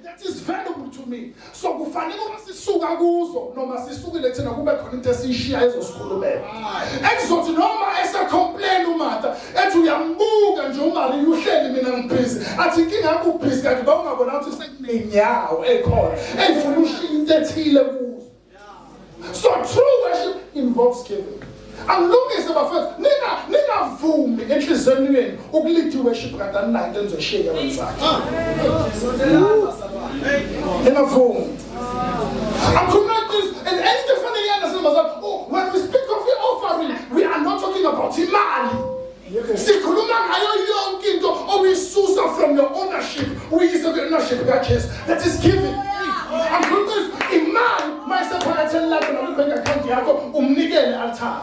that is valuable to me. So kufanele uma sisuka kuzo noma sisukile thina kube khona into esishiya ezosikhulumela. Ekuzothi noma esecomplain uMatha ethi uyambuka nje uMaria uhleli mina ngibhizi athi inkinga yakho ubhizi kanti bawungabona ukuthi sekunenyawo ekhona efuna ushiya into ethile kuzo. So true worship involves giving. Angilungise bafethu ningavumi enhlizweni yenu ukulida worship kanti aninayo into ezoshiya wenzakhe. Ningavumi. I'm connected and any different understand. Oh, when we speak of the offering, we are not talking about imali. Sikhuluma ngayo yonke into oyisusa from your ownership. Uyise the ownership that is giving. I'm connected imali mayisephakatheni lakho nokubank account yakho umnikele altar.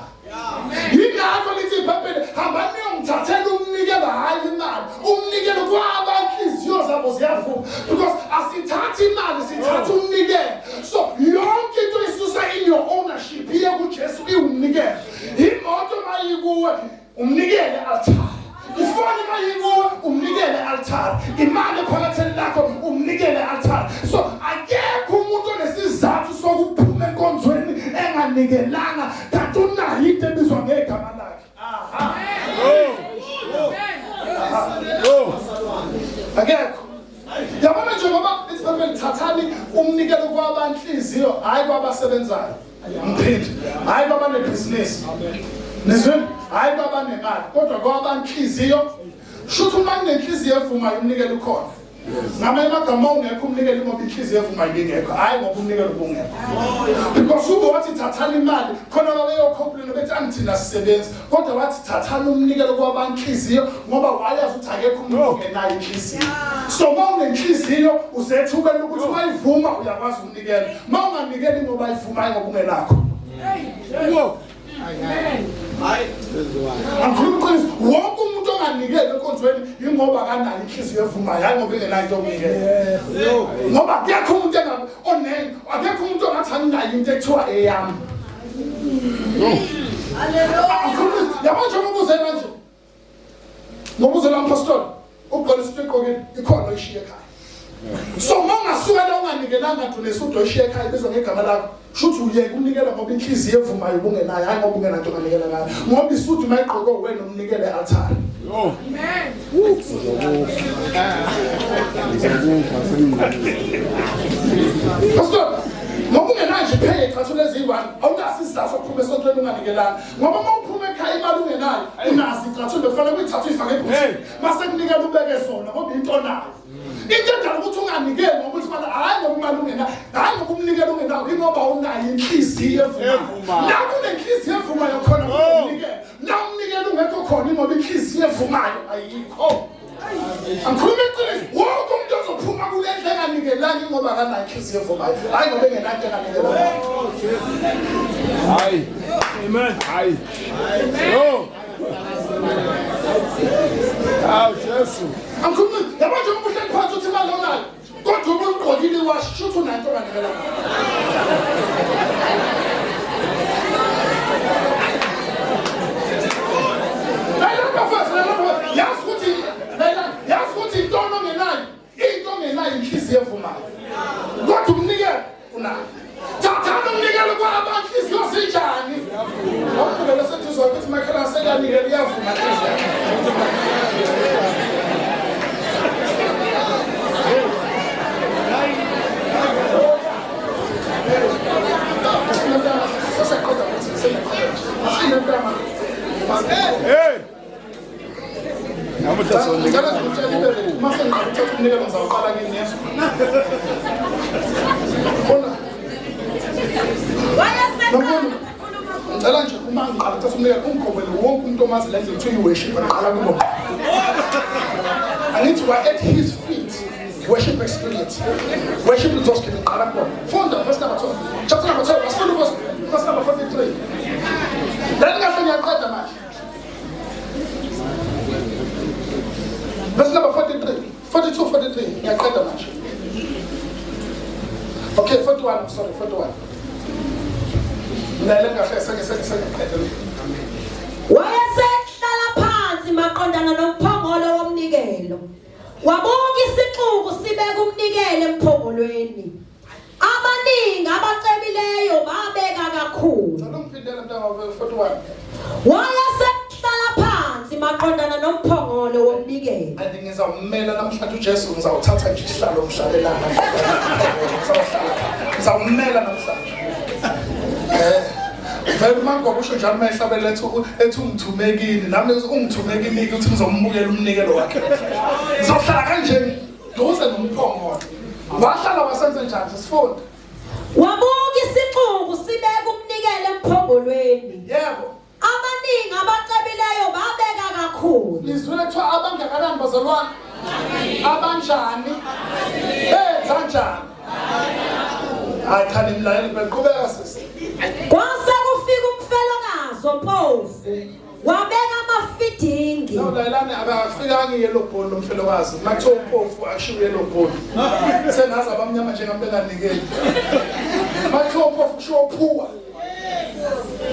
Yingakho lithi iBhayibheli hamba niyongithathela umnikelo hayi imali. Umnikelo kwabanhliziyo zabo ziyavuma because asithathi imali sithatha umnikelo. So yonke into isusa in your ownership iye kuJesu iwumnikelo. Imoto mayikuwe umnikele altar. Ifoni mayikuwe umnikele altar. Imali ephakatheni lakho umnikele altar. So akekho umuntu onesizathu sokuphuma enkonzweni enganikelanga kanti unayo into ebizwa ngegama lakhe. Akekho. Yabona nje ngoba iBhayibheli thathani umnikelo kwabanhliziyo hayi kwabasebenzayo. Mphindi hayi kwabanebhizinisi. Nizweni hayi kwabanemali kodwa kwabanhliziyo shuthi uma kunenhliziyo evumayo umnikelo ukhona. Ngamanye amagama ungekho umnikelo ngoba inhliziyo evumayo ingekho hayi ngoba umnikelo ubungekho. Because ube wathi thathana imali khona babeyocomplain bethi angithina sisebenza kodwa wathi thathana umnikelo kwabanhliziyo ngoba wayazi ukuthi akekho umuntu ongenayo inhliziyo. So uma unenhliziyo uzethukela ukuthi wayivuma uyakwazi umnikelo. Uma unganikeli ngoba ayivumayo ngoba ungenakho. Angikholisi wonke umuntu onganikeli enkonzweni ingoba akanayo inhliziyo evumayo hayi ngoba engenayo into okunikela. Ngoba akekho umuntu akekho umuntu ongathi anginayo into ekuthiwa eyami. Haleluya. Yabona ngobuze manje. Ngobuze la pastor uqolisa iqokeni ikhona oyishiye ekhaya. So mangasuka la unganikelanga nto udo ishiye ekhaya bezwe ngegama lakho. Shuthi uyeke umnikela ngoba inhliziyo evumayo ubungenayo hayi ngoba ungenanto nganikela ngayo. Ngoba isuthi mayiqoko wena umnikele altar. Amen. Pastor, ngoba ungenayo pheye thathu lezi 1 awunasizathu sokuphuma esontweni unganikelanga. Ngoba mawuphuma ekhaya imali ungenayo unasi thathu bekufanele uyithathe uyifake ebhuthini. Mase kunikela ubeke sona ngoba into nayo. Into edala ukuthi unganikeli ngoba uthi manje hayi ngoba imali ungena hayi ngoba umnikelo ungenayo ingoba unayo inhliziyo evumayo. La kunenhliziyo evumayo khona umnikelo. La umnikelo ungekho khona ngoba inhliziyo evumayo ayikho. Angikhuluma iqiniso wonke umuntu ozophuma kule ndlela enganikelanga ngoba akanayo inhliziyo evumayo hayi ngoba engenanto enganikelanga. Hayi. Amen. Hayi. Yo. Aw Jesu. Angikhuluma yabona nje umuntu ephansi uthi imali onayo kodwa ubugqokile washuthi unanto enganikelanga. Yazi ukuthi into ongenayo inhliziyo evumayo. Kodwa umnikelo unayo. Thathana umnikelo kwabanhliziyo sinjani? Awuqhubele sethuzwa ukuthi makhala sekanikele iyavuma inhliziyo. Hey! I'm just going to I need to at his feet. Worship experience. Worship is just giving. Verse number 12. Chapter number 12. Verse number 43. Then verse number 43. 42, 43. Okay, 41. I'm sorry, 41. Wayesehlala phansi maqondana nomphongolo womnikelo wabuka isixuku sibeka umnikelo emphongolweni. Abaningi abacebileyo babeka kakhulu. Wayesehlala phansi maqondana nomphongolo womnikelo. And ngizawumela namhlanje uJesu ngizawuthatha nje isihlalo omhlalelana. Ngizawumela namhlanje. Vele manje kusho njalo mayihlabela ethi ungithumekile nami ungithumekile ukuthi ngizombukela umnikelo wakhe. Ngizohlala kanje duze nomphongolo. Wahlala wasenze njani sifunda? Wabuka isixuku sibeka umnikelo emphongolweni. Yebo. Abaningi abacebileyo babeka kakhulu. Lizwele kuthiwa abangakanani bazalwane? Abanjani? Kanjani? Hayi cha nimlayeli beqhubeka sisi. Kwase kufika umfelokazi oMpofu. Wabeka amafidingi. Layelana abafikanga yellow ball nomfelokazi. Makuthiwa uMpofu akushiwo yellow ball. Senazi abamnyama njengami benganikeli. Makuthiwa uMpofu kushiwo uphuwa.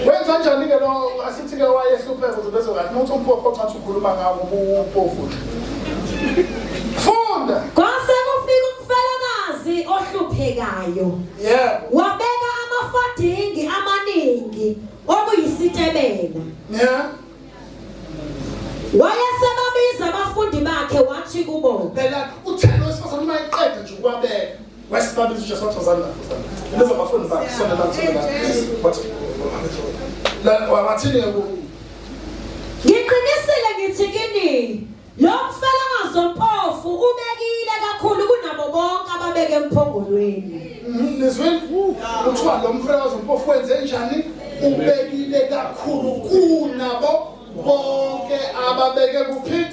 Wenza kanjani ke lo asithi ke wayehlupheka ukuze bezokathi nokuthi uMpofu othatha ukhuluma ngawo uMpofu. Funda. Kwase kufika umfelokazi ohluphekayo. Yebo. Wabeka amafadingi amaningi okuyisitebela. Yeah. Wayesebabiza abafundi bakhe wathi kubo. Phela uthelo wesifazane uma eqeda nje ukwabeka wesibabiza uJesu wathozana. Lezo bafundi bakhe sona la. La wathini ku. Ngiqinisile ngithi kini lo mfelokazi oMpofu ubekile kakhulu kunabo bonke ababeke emphongolweni. Nizweni kuthiwa lo mfelokazi oMpofu wenze njani? Ubekile kakhulu kunabo bonke ababeke kuphi?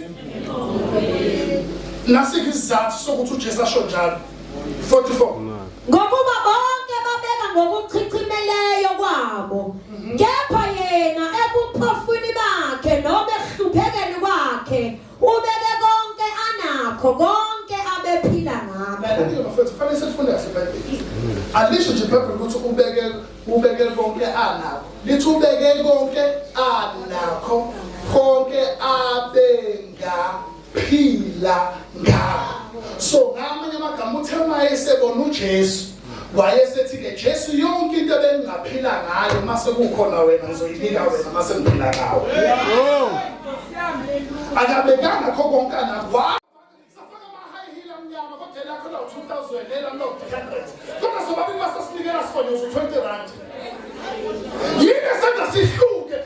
Nasike isizathu sokuthi uJesu asho njalo. 44. Ngokuba bonke babeka ngokuchichimeleyo kwabo. Kepha yena ebuphofuni bakhe noma ehluphekeni kwakhe ubeke konke anakho konke abephila ngakho. Lalela bafethu fanele sifunde kahle eBhayibhelini. Alisho nje iBhayibheli ukuthi ubeke konke anakho. Lithi ubeke konke anakho konke abengaphila ngakho. So ngamanye amagama uthe mayesebona uJesu wayesethi ke Jesu yonke into ebengaphila ngayo mase kukhona wena ngizoyinika wena mase ngiphila ngawe. Akabekanga konke anakho. Safaka ama-high heel amnyama kodwa lakho la 2000 lela lo 300. Kodwa sobabi basasinikela sifonyo 20 rand. Yini senza sihluke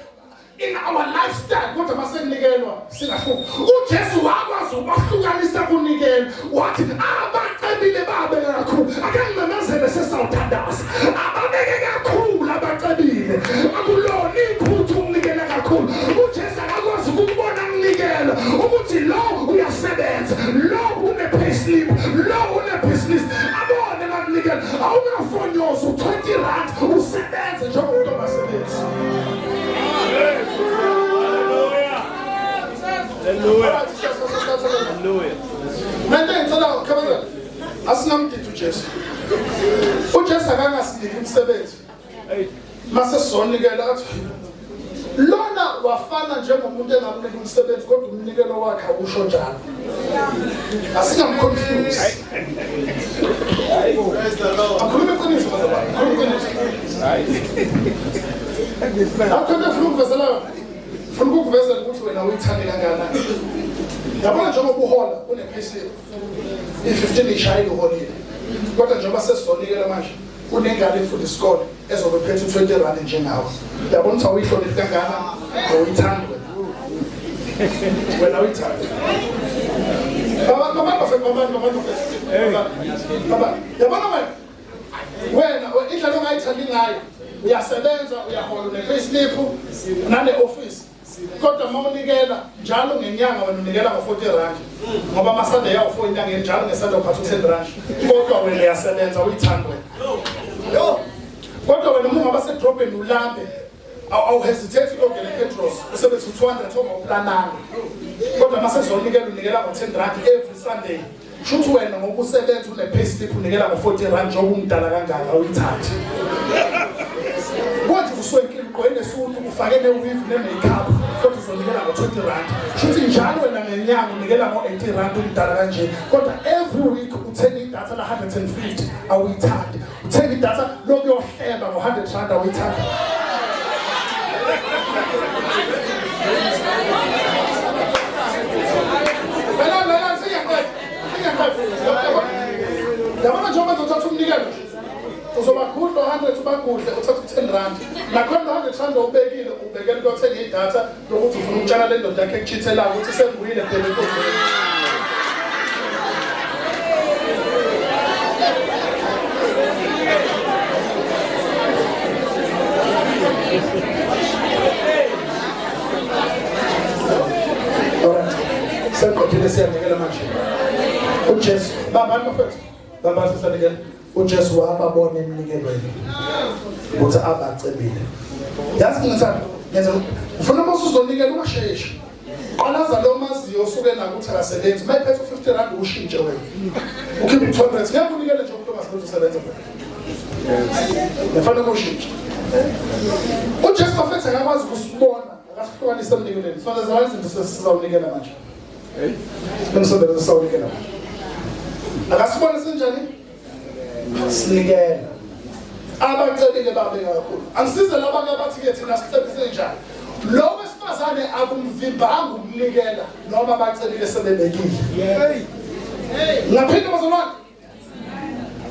in our lifestyle kodwa masenikelwa singahluki. UJesu wakwazi ukubahlukanisa kunikela wathi abacebile babeka kakhulu akangimemezele sesawuthandaza ababeke kakhulu abacebile akulona iphuthu ukunikela kakhulu. UJesu akakwazi ukubona kunikela ukuthi lo uyasebenza lo une-payslip lo une-business abone makunikela awungafonyoza u-20 rand usebenze njengomuntu ongasebenzi. Hallelujah. Hallelujah. Manje ngicela ukukhamela. Asinamdidi uJesu. uJesu akangasiniki umsebenzi. Mase sonikela athi lona wafana njengomuntu engakunika umsebenzi kodwa umnikelo wakhe awusho njalo. Asingamconfuse. Akhulume iqiniso baba. Akhulume iqiniso. Akhona ukuvezela ufuna ukuvezela ukuthi wena uyithande kangakanani. Yabona njengoba uhola une-payslip i-15 ishayile uholile. Kodwa njengoba sesizonikela manje unengane efunda isikole ezobe phethe 20 rand njengawe. Yabona ukuthi awuyihloniphi kangakanani awuyithandi wena uyithanda. Baba yabona wena indlela ongayithandi ngayo uyasebenza uyahola une-payslip nane-office. Kodwa uma unikela njalo ngenyanga wena unikela ngo-40 rand ngoba amasande yawu-4 enyangeni njalo ngesande uphatha u-10 rand kodwa wena uyasebenza uyithanda wena. Kodwa wena uma ungaba sedrobheni ulambe awuhesitate ukuyongena ePetros usebenzisa u-200 ongawuplananga. Kodwa uma sezonikela unikela ngo-10 rand every Sunday. Shuthi wena ngoba usebenza une-payslip unikela ngo-40 rand njengoba umdala kangaka awuyithandi. Konje uswenkile ugqoke nesuti ufake ne-weave ne-makeup kodwa uzonikela ngo-20 rand. Shuthi njalo wena ngenyanga unikela ngo-80 rand umdala kanje. Kodwa every week uthenga idatha la-150 awuyithandi. Uthenga idatha lokuyohleba ngo-100 rand awuyithandi. Yabona njengoba ngizothatha umnikelo uzoba kudla 100 ubagudle uthatha 10 rand. Nakhona 100 rand ubekile ubekele ukuthenga idatha lokuthi ufuna ukutshela le ndoda yakhe ekuchithelayo ukuthi senguyile phela enkonzweni. Alright. Sengqophile siyanikela manje. uJesu babani bafethu baba sisanikela uJesu wababona emnikelweni ukuthi abacebile. Yazi ngithanda ngenza ufuna mase uzonikela ungasheshi. Qalaza lo maziyo usuke naku ukuthi akasebenzi mayiphethe 50 rand ushintshe wena. Ukhiphe 200 ngeke unikele nje umuntu ongasebenzi usebenza. Yafana kushintsha. uJesu bafethu akakwazi ukusibona akasihlukanisa emnikelweni. So there's a reason to sizawunikela manje. Bemsobezo sawunikela. Akasibona senjani? Sinikela. Abacelile babe kakhulu. Angisize labanye abathi ke thina sihlebise njani. Lo wesifazane akumvimbanga ukunikela noma abacelile sebebekile. Ngaphinda bazolwana.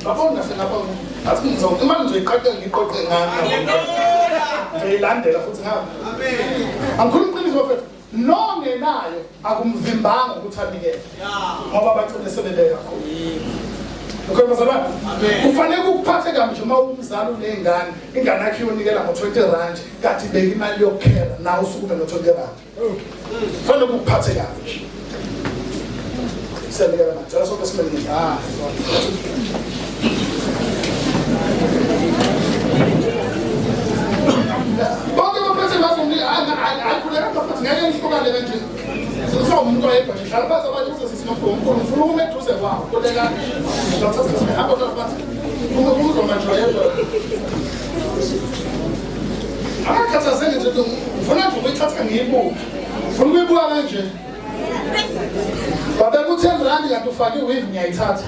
Babona ngapha athi ngizonke imali ngizoyiqaqe ngiqoqe ngani. Ngiyilandela futhi ngami. Amen. Angikhulumi iqiniso bafethu. Nongenayo akumvimbanga ukuthi anikele. Ngoba bacele sebebeke kakhulu. Okay bazalwane. Kufanele ukuphathe kabi nje uma umzali unengane, ingane yakhe iyonikela ngo-20 rand, kanti beka imali yokukhela nawe usukume no-20 rand. Kufanele ukuphathe kabi nje. Siyanikela manje. Cela sonke simelini. Bonke baphethe bazomnika ayikhuleka bafethu ngeke ngihlukane kanje. Sisa umuntu oyedwa nje hlala phansi abanye ukuthi sisinomkhulu ufuna ukume eduze kwawo kodwa ngizothatha hamba phansi uzoma nje oyedwa. Akakhathazeki nje ufuna nje ukuyithatha ngiyibuke. Ufuna ukuyibuka kanje. Babeka u-10 rand kanti ufake iweave ngiyayithatha.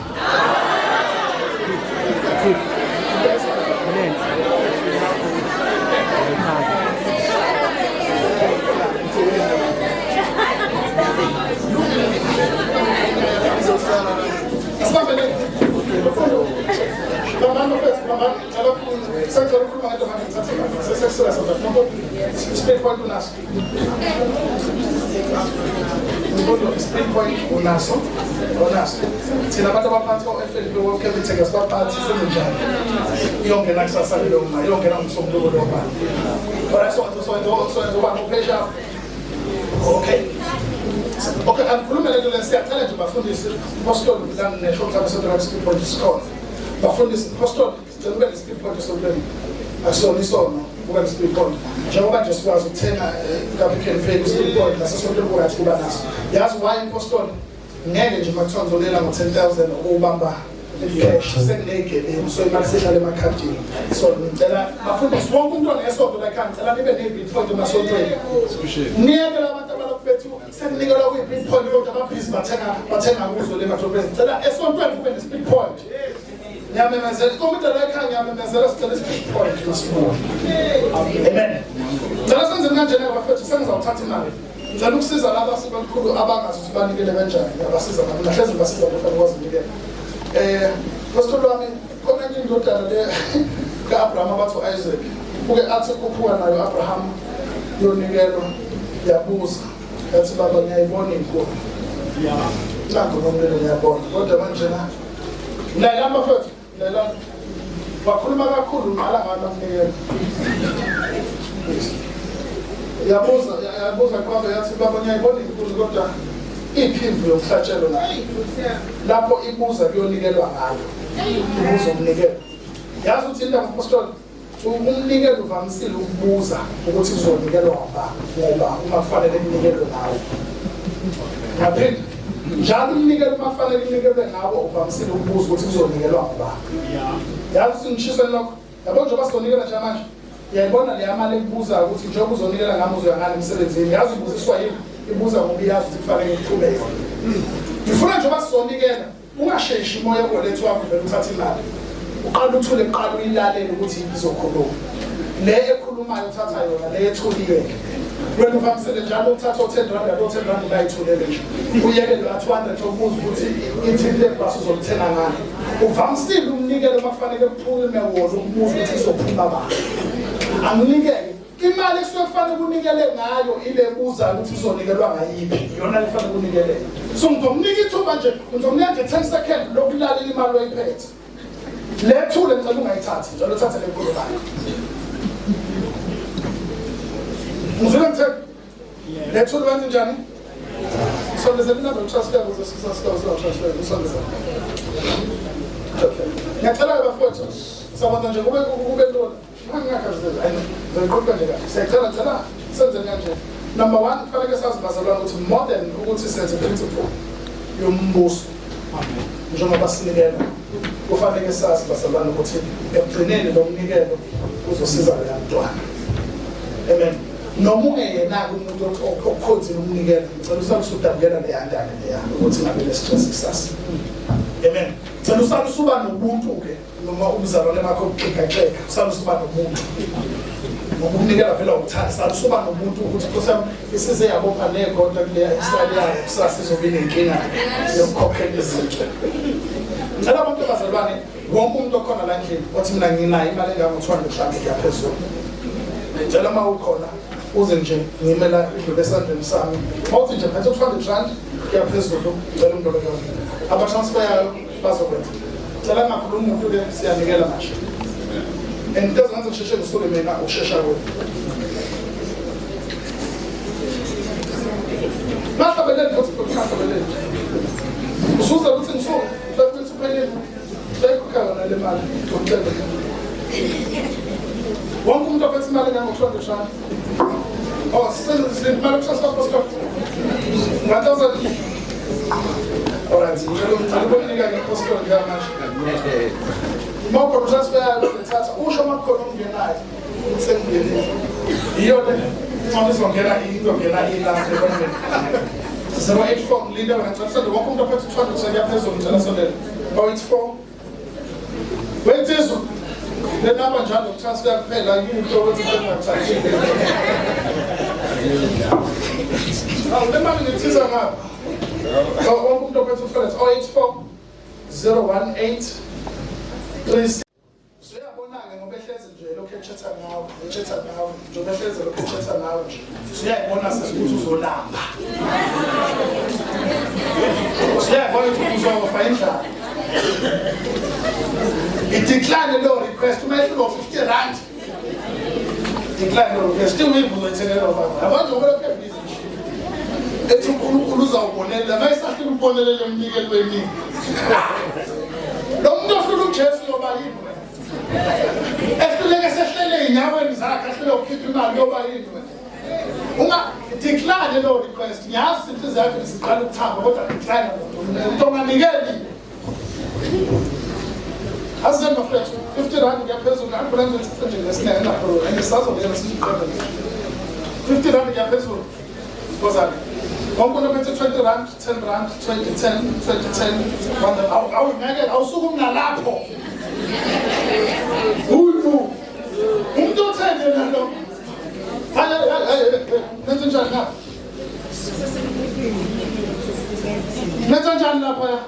Unaso thina abantu abaphansi ko-FNB wokukhetheka sibaphathi senjani iyongena kusasa leyo mali iyongena ngomsombuluko leyo mali kodwa sowenza ubani uphesha. Okay, angikhulume le nto le siyacela nje bafundisi apostoli nesho mhlawumbe sodwa speed point isikole bafundisi apostoli sicela ube ne-speed point esonweni akusona isono ube ne-speed point njengoba nje sikwazi ukuthenga i-Capricorn Fair ku-speed point nasesontweni kurathi kuba naso. Yazi why apostoli ngeke nje makuthiwa ngizolela ngo-10,000 ukubamba cash sekunegebengu so imali sehlala emakhadini. So ngicela bafundisi wonke umuntu ongesonto la ekhaya ngicela nibe ne-speed point emasontweni. Niyekela abantu abalokhu bethu sekunikelwa kwi-speed point kodwa amabhizi bathenga kuzo le madolobheni. Ngicela esontweni kube ne-speed point. Ngiyamemezela umuntu la ekhaya ngiyamemezela sicela i-speed point masibona. Amen. Ngicela senzeni kanjena bafethu sengizawuthatha imali. Ngicela ukusiza laba sebakhulu abangazi ukuthi banikele kanjani. Ngiyabasiza nami nahlezi ngibasiza ngofanele kwazi unikela. Pastor wami khona nje indodana le ka-Abraham abathi u-Isaac uke athi kuphuka nayo Abraham yonikelo yabuza yathi baba ngiyayibona inkulu nango nomlilo ngiyabona kodwa manje lalela bafethu lalela wakhuluma kakhulu malanga amnikelo yabuza kwabo yathi baba ngiyayibona inkulu kodwa iphimbo yokuhlatshelo lapho ibuza kuyonikelwa ngayo ibuza umnikelo. Yazi ukuthi indaba apostoli umnikelo uvamisile ukubuza ukuthi uzonikelwa ngoba uma kufanele inikelwe nawo. Ngaphinda njalo umnikelo uma kufanele inikelwe nawo uvamisile ukubuza ukuthi uzonikelwa ngoba. Yazi ukuthi ngishiswe lokho yabo nje basizonikela nje manje Yayibona le amali ekubuza ukuthi njengoba uzonikela ngami uzoyangana emsebenzini, yazi ubuziswa yini? Ibuza ngoba iyazi ukuthi kufanele ngiqhubeke. Ngifuna nje basizonikela, ungasheshi imoya kolethu wakho vele uthatha imali. Uqala uthule kuqala uyilalele ukuthi izokhuluma. Le ekhulumayo uthatha yona, le ethuliyeke. Wena uvamisele njalo uthatha u10 rand, lo 10 rand bayithulele nje. Uyeke lo 200 obuza ukuthi ithini le bus uzolithena ngani. Uvamisile umnikelo makufanele kuphume wona ukubuza ukuthi izophuma bani. Anginikele imali ekusuke kufanele kunikele ngayo ile buza ukuthi izonikelwa ngayiphi, yona lefanele kunikele. So ngizomnika ithuba nje, ngizomnika nje 10 seconds lokulalela imali oyiphethe. Le thule ngicela ungayithathi, njalo uthathe le nkulu bakho. Ngizwe ngithe le thule wenza njani? Sondezela inamba transfer ukuze sizasikaza transfer usondeza. Okay. Ngiyacela abafowethu, sabona nje kube lona. Number one, kufanele sazi bazalwane ukuthi more than ukuthi senze principle yombuso. Njengoba sinikela, kufanele sazi bazalwane ukuthi ekugcineni lo mnikelo uzosiza le mntwana. Amen. Noma ungeyena umuntu okhonzile umnikelo, ngicela usale usudabukela le yandane leya ukuthi ngabe le stress kusasa. Amen. Ngicela usale usuba nobuntu ke. Noma umzalwane wakho uxheka usale usuba nomuntu ngokunikela vela ukuthanda usale usuba nomuntu ukuthi kusami isize yabopha negonto kuleya isali yayo kusasa izobe inenkinga yokukhokhela izinto. Ngicela abantu bazalwane wonke umuntu okhona la endlini othi mina nginayo imali engango-200 rand yaphezulu. Ngicela uma ukhona uze nje ngimela idlule esandleni sami. Mawuthi nje phethe 200 rand yaphezulu ngicela umuntu lokho abatransfer yayo bazokwenza. Cela ngakhuluma umuntu ke siyanikela manje. And it doesn't ngisheshe ngisuke mina ukushesha kwethu. Makabeleni futhi makabeleni. Usuza ukuthi ngisuke bafuna uphelele. Bayikukhala le mali ngicela. Wonke umuntu ophethe imali engango-200 rand. Oh, sisenze imali transfer postcard. Ngataza. Alright, ngicela ukunika nge-postcode ngamanje. Mawukho transfer yayo lethatha usho makukhona umngenayo ukuthi sengingenile. Iyo le ncane izongena ilapha economy. 084 ngilinde wena ngicela sende wonke umuntu ophethe 200 yaphezulu ngicela sondela. 084 wethizo le number njalo transfer kuphela yinto ukuthi ngingakuthathi. Le mali ngithiza ngapha. Wonke umuntu ophethe 084 018 please. Siyabona-ke ngoba ehlezi nje lokhu echatha ngawo, njengoba ehlezi lokhu echatha ngawo nje. Siyayibona sesikuthi uzolamba. Siyayibona ukuthi uzofa indlala. I-decline lo request, umehluko of 50 rand. Decline lo request, still uyivuzo ethenela ubaba. Abantu ngoba busy nje. Ethi uNkulunkulu uzawubonela, mayisafika ubonelele umnikelo wemini. Lo muntu ofuna uJesu yoba yini wena? Ehluleke sehlele enyaweni zakhe ahlele ukukhipha imali yoba yini wena? Unga decline lo request. Ngiyazi inhliziyo yakho isiqala ukuthamba kodwa decline lo. Unganikeli. Azemba mfethu 50 rand kuyaphezulu ambulance nje ngesineke lapho engisazongena siziqhubele. 50 rand kuyaphezulu. Kozani? Wonke umuntu ophethe 20 rand, 10 rand, 2010, 2010, awungeke awusuke umnalapho. Uyu. Umuntu othende nalo. Nenze njani na? Nenze njani lapha ya?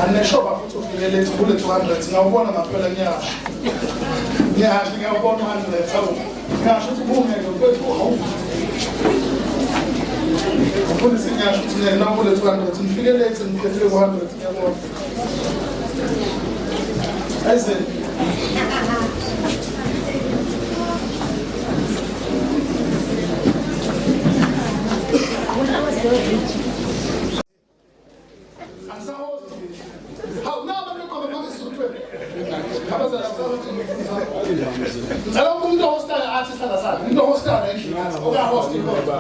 Aneshoba futhi ufike late kule 200 ngawubona ngaphela ngiyasho ngiyabona 100 hawu ngiyasho ukuthi bungeke mfethu hawu ufuna sinyasho ukuthi na kule 200 ngifike late ngifike 100 ngiyabona ayise How now I'm going to come ngicela umuntu ohostile athi sithanda sakhe umuntu ohostile endlini okahost inkonzo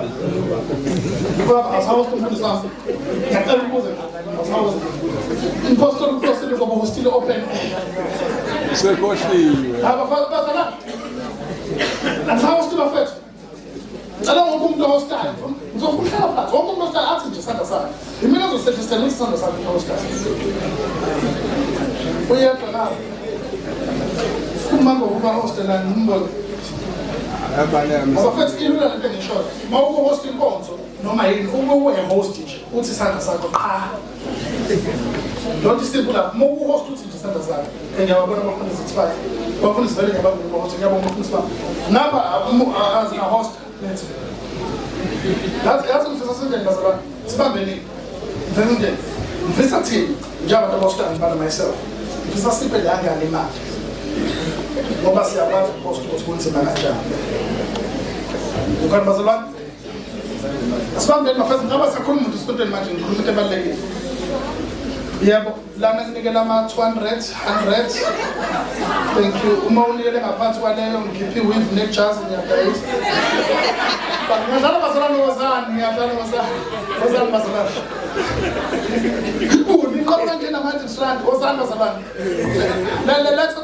ngoba asahost umuntu sami ngicela ukubuza asahost impostor ngoba hostile open sekhohliwe abafana asahost bafethu ngicela wonke umuntu ohostile ngizofuna phansi wonke umuntu ohostile athi nje sithanda sakhe imina uzosethesela isithanda sakhe umuntu ohostile uyedwa na uma ngokuba hostela ngimbona abafethu ilula lento engishoyo uma uku-host inkonzo noma yini uma uwe-host nje uthi isandla sakho qha lonto isimple lapho uma uku-host uthi nje isandla sakho ngiyababona abafundisi ukuthi abafundisi vele ngiyababona uku-host ngiyabona abafundisi bami ngapha azina-host lethu yazi ngifisa sindeni bazalwane sibambeni ngifisa sindeni ngifisa thini njengabantu abahostela ngibana myself ngifisa siphe leyangane imali ngoba siyakwazi ukuposta ukuthi kunzima kanjani ukhona bazalwane asibambeni mafethu ngaba siyakhuluma umuntu esiqondweni manje ngikhuluma into ebalulekile yebo lana sinikela ama-200 100 thank you uma unikele ngaphansi kwaleyo ngikhiphe iwive nejazi ngiyadayisa ngiyadlala bazalwane wozani ngiyadlala wozani bazalwane niqola kangena manje strand wozani bazalwane let's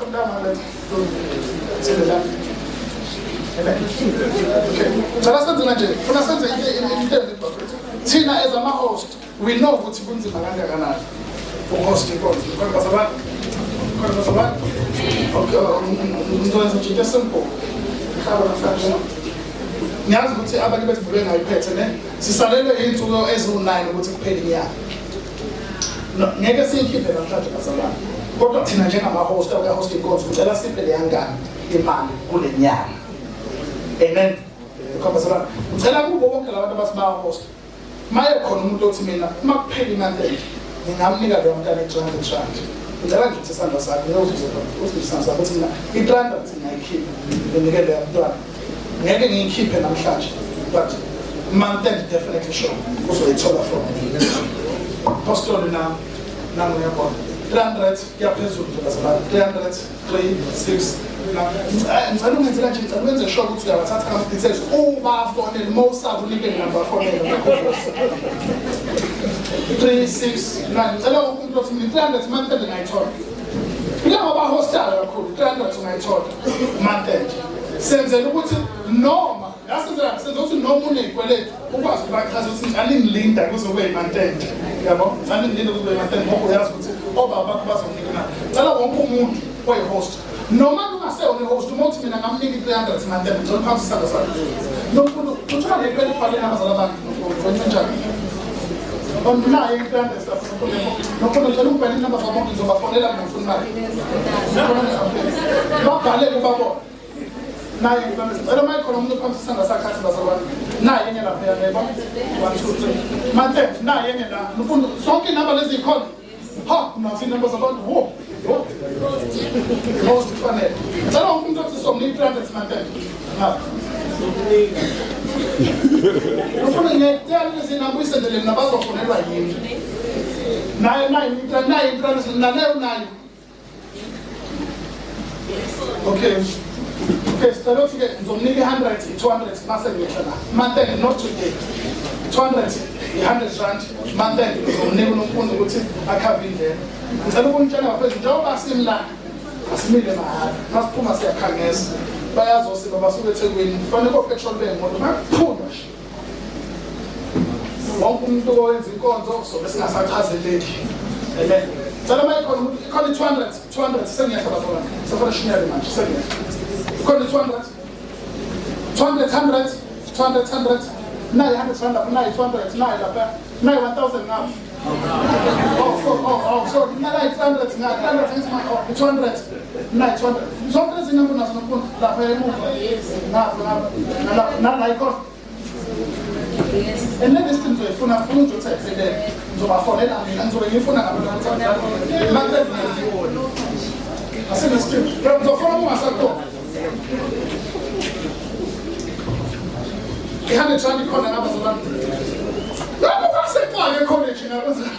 mntama ngicela senze manje funa senze into thina as ama-host we know ukuthi kunzima kangakanani uhost inkonzo khona bazalwane ngizoyenza nje into esimple ngiyazi ukuthi abantu bethu bebe ngayiphethe ne sisalelwe iy'nsuku eziwu-9 ukuthi kuphele inyanga ngeke siyikhiphe namhlanje bazalwane kodwa thina njengama-host okuya-host inkonzo ngicela siphe leyangane imali kule nyanga amen bazalwane ngicela kubo bonke labantu abathi baya-host maye khona umuntu othi mina uma kuphela imali ngingamnika leyo mntana i-300 rand ngicela nje ukuthi isandla sakhe uthi isandla sakhe ukuthi mina i-300 ngingayikhipha nginikele leyo mntwana ngeke ngiyikhiphe namhlanje but month end definitely sure uzoyithola from apostoli nami uyabona 300 yaphezulu nje bazalwane 300 3 6 ngicela ungenzela nje ngicela wenze sure ukuthi uyabathatha ama-details ubafonele uma usabe unikele nabafonele 3 6 9 ngicela wonke umuntu othi mina 300 month end ngayithola kulabo abahostile kakhulu 300 ungayithola month end senzela ukuthi noma yasenzela senza ukuthi noma uney'kweletu ukwazi ukubachaza ukuthi ngicala ngilinda kuze kube yimantende yabo ngicala ngilinda kuze kube yimantende ngoba uyazi ukuthi obaba bakho bazonika imali ngicela wonke umuntu oyi-host noma kungaseyona i-host uma uthi mina ngamnika i-300 mantende ngicela uphansi isandla sakho nomuntu kuthiwa ngekweletu ubhaleni abazali abantu wenze njani naye i-300 nokhona ngicela ukubhela inamba zabonke ngizobafonela mina ngifuna imali babhalele ubabona naye ngicela uma ikhona umuntu ophansi isandla sakhe athi bazalwane naye enye lapha yebo 1 2 3 manthe naye enye la nofuna zonke inamba lezi ikhona nazi inamba zabantu most kufanele ngicela wonke umuntu othi somnika 300 manthe nofuna ngiyayitela lezi namba uyisendele mina bazofonelwa yini naye nayo okay sicela ukuthi-ke ngizomnika i-100 i-200 mase ngiyehlala mantene not today 200 i-100 rand mantene ngizomnika unomfundi ukuthi akhave indlela ngicela ukunitshela bafethu njengoba simlana asimile mahhala masiphuma siyakhangesa bayazosiba basuke eThekwini kufanele ko-petrol bey'moto bakuphuma nje wonke umuntu owenza inkonzo sobe singasachazeleki amen ngicela uma ikhona i-200 sengiyehla bazalwane sefuna shinele manje sengiyehla ikhona i-200 nayi 100 rand lapha nayi 200 nayi lapha nayi 1000 ngapha so nayi 300 ngapha 200 nayi 200 zonke lezi zinamba nazo nomfundi lapha emuva ngapha nala ikhona and then this thing ngizoyifuna nje ukuthi ayiphelele ngizobafonela mina ngizobe ngiyifuna ngabantu asenescript ngizofuna ungasakhona i-100 rand ikhona ngabazalwane lapho kwasekwayo ecollege ngabazalwane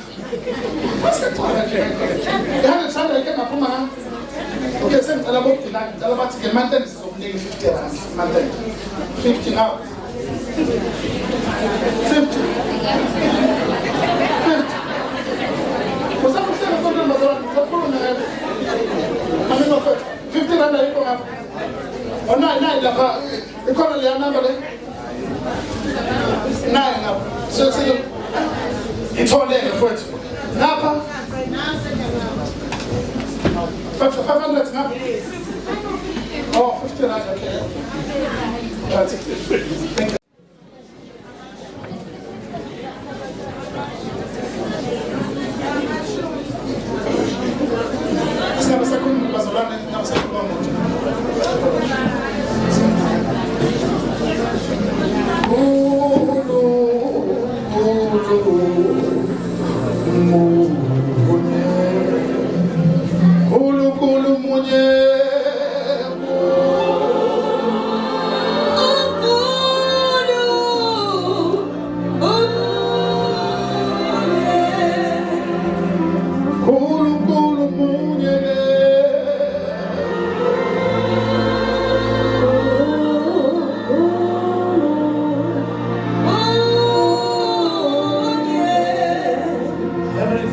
kwasekwayo i-100 rand ayike ngaphuma Okay, sengicela bokugcina ngicela bathi ke manje sizokunika 50 rand manje 50 now 50 usakuhlenga sonke mazalwane usakhuluma ngayo manje ngofethu 50 rand ayikho ngapha nayi lapha ikhona leya number le nayi ngapha sokuthi itholeke mfowethu ngapha 500 ngapha oh 50 rand okay that's it thank you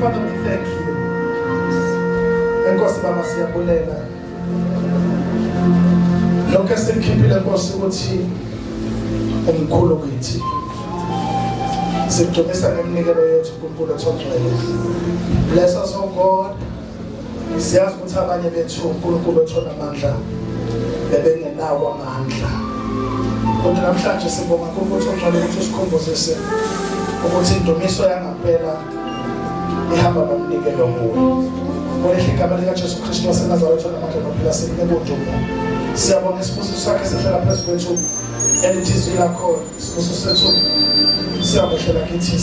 Father, we thank you. Enkosi baba siyabulela. Lokho esikhiphile Nkosi ukuthi umkhulu kithi. Sikujumisa ngemnikelo yethu kuNkulunkulu othongcwele. Bless us, oh God. Siyazi ukuthi abanye bethu uNkulunkulu othona amandla bebengenawo amandla. Kodwa namhlanje sibonga uNkulunkulu othongcwele ukuthi usikhombozise ukuthi indumiso yangampela ihamba nomnikelo kuwo. Ngolehle igama likaJesu Kristu waseNazaretha namandla nokuphila sinike udumo. Siyabonga isibusiso sakhe sihlala phezu kwethu elithizwi lakho isibusiso sethu siyabehlela kithi.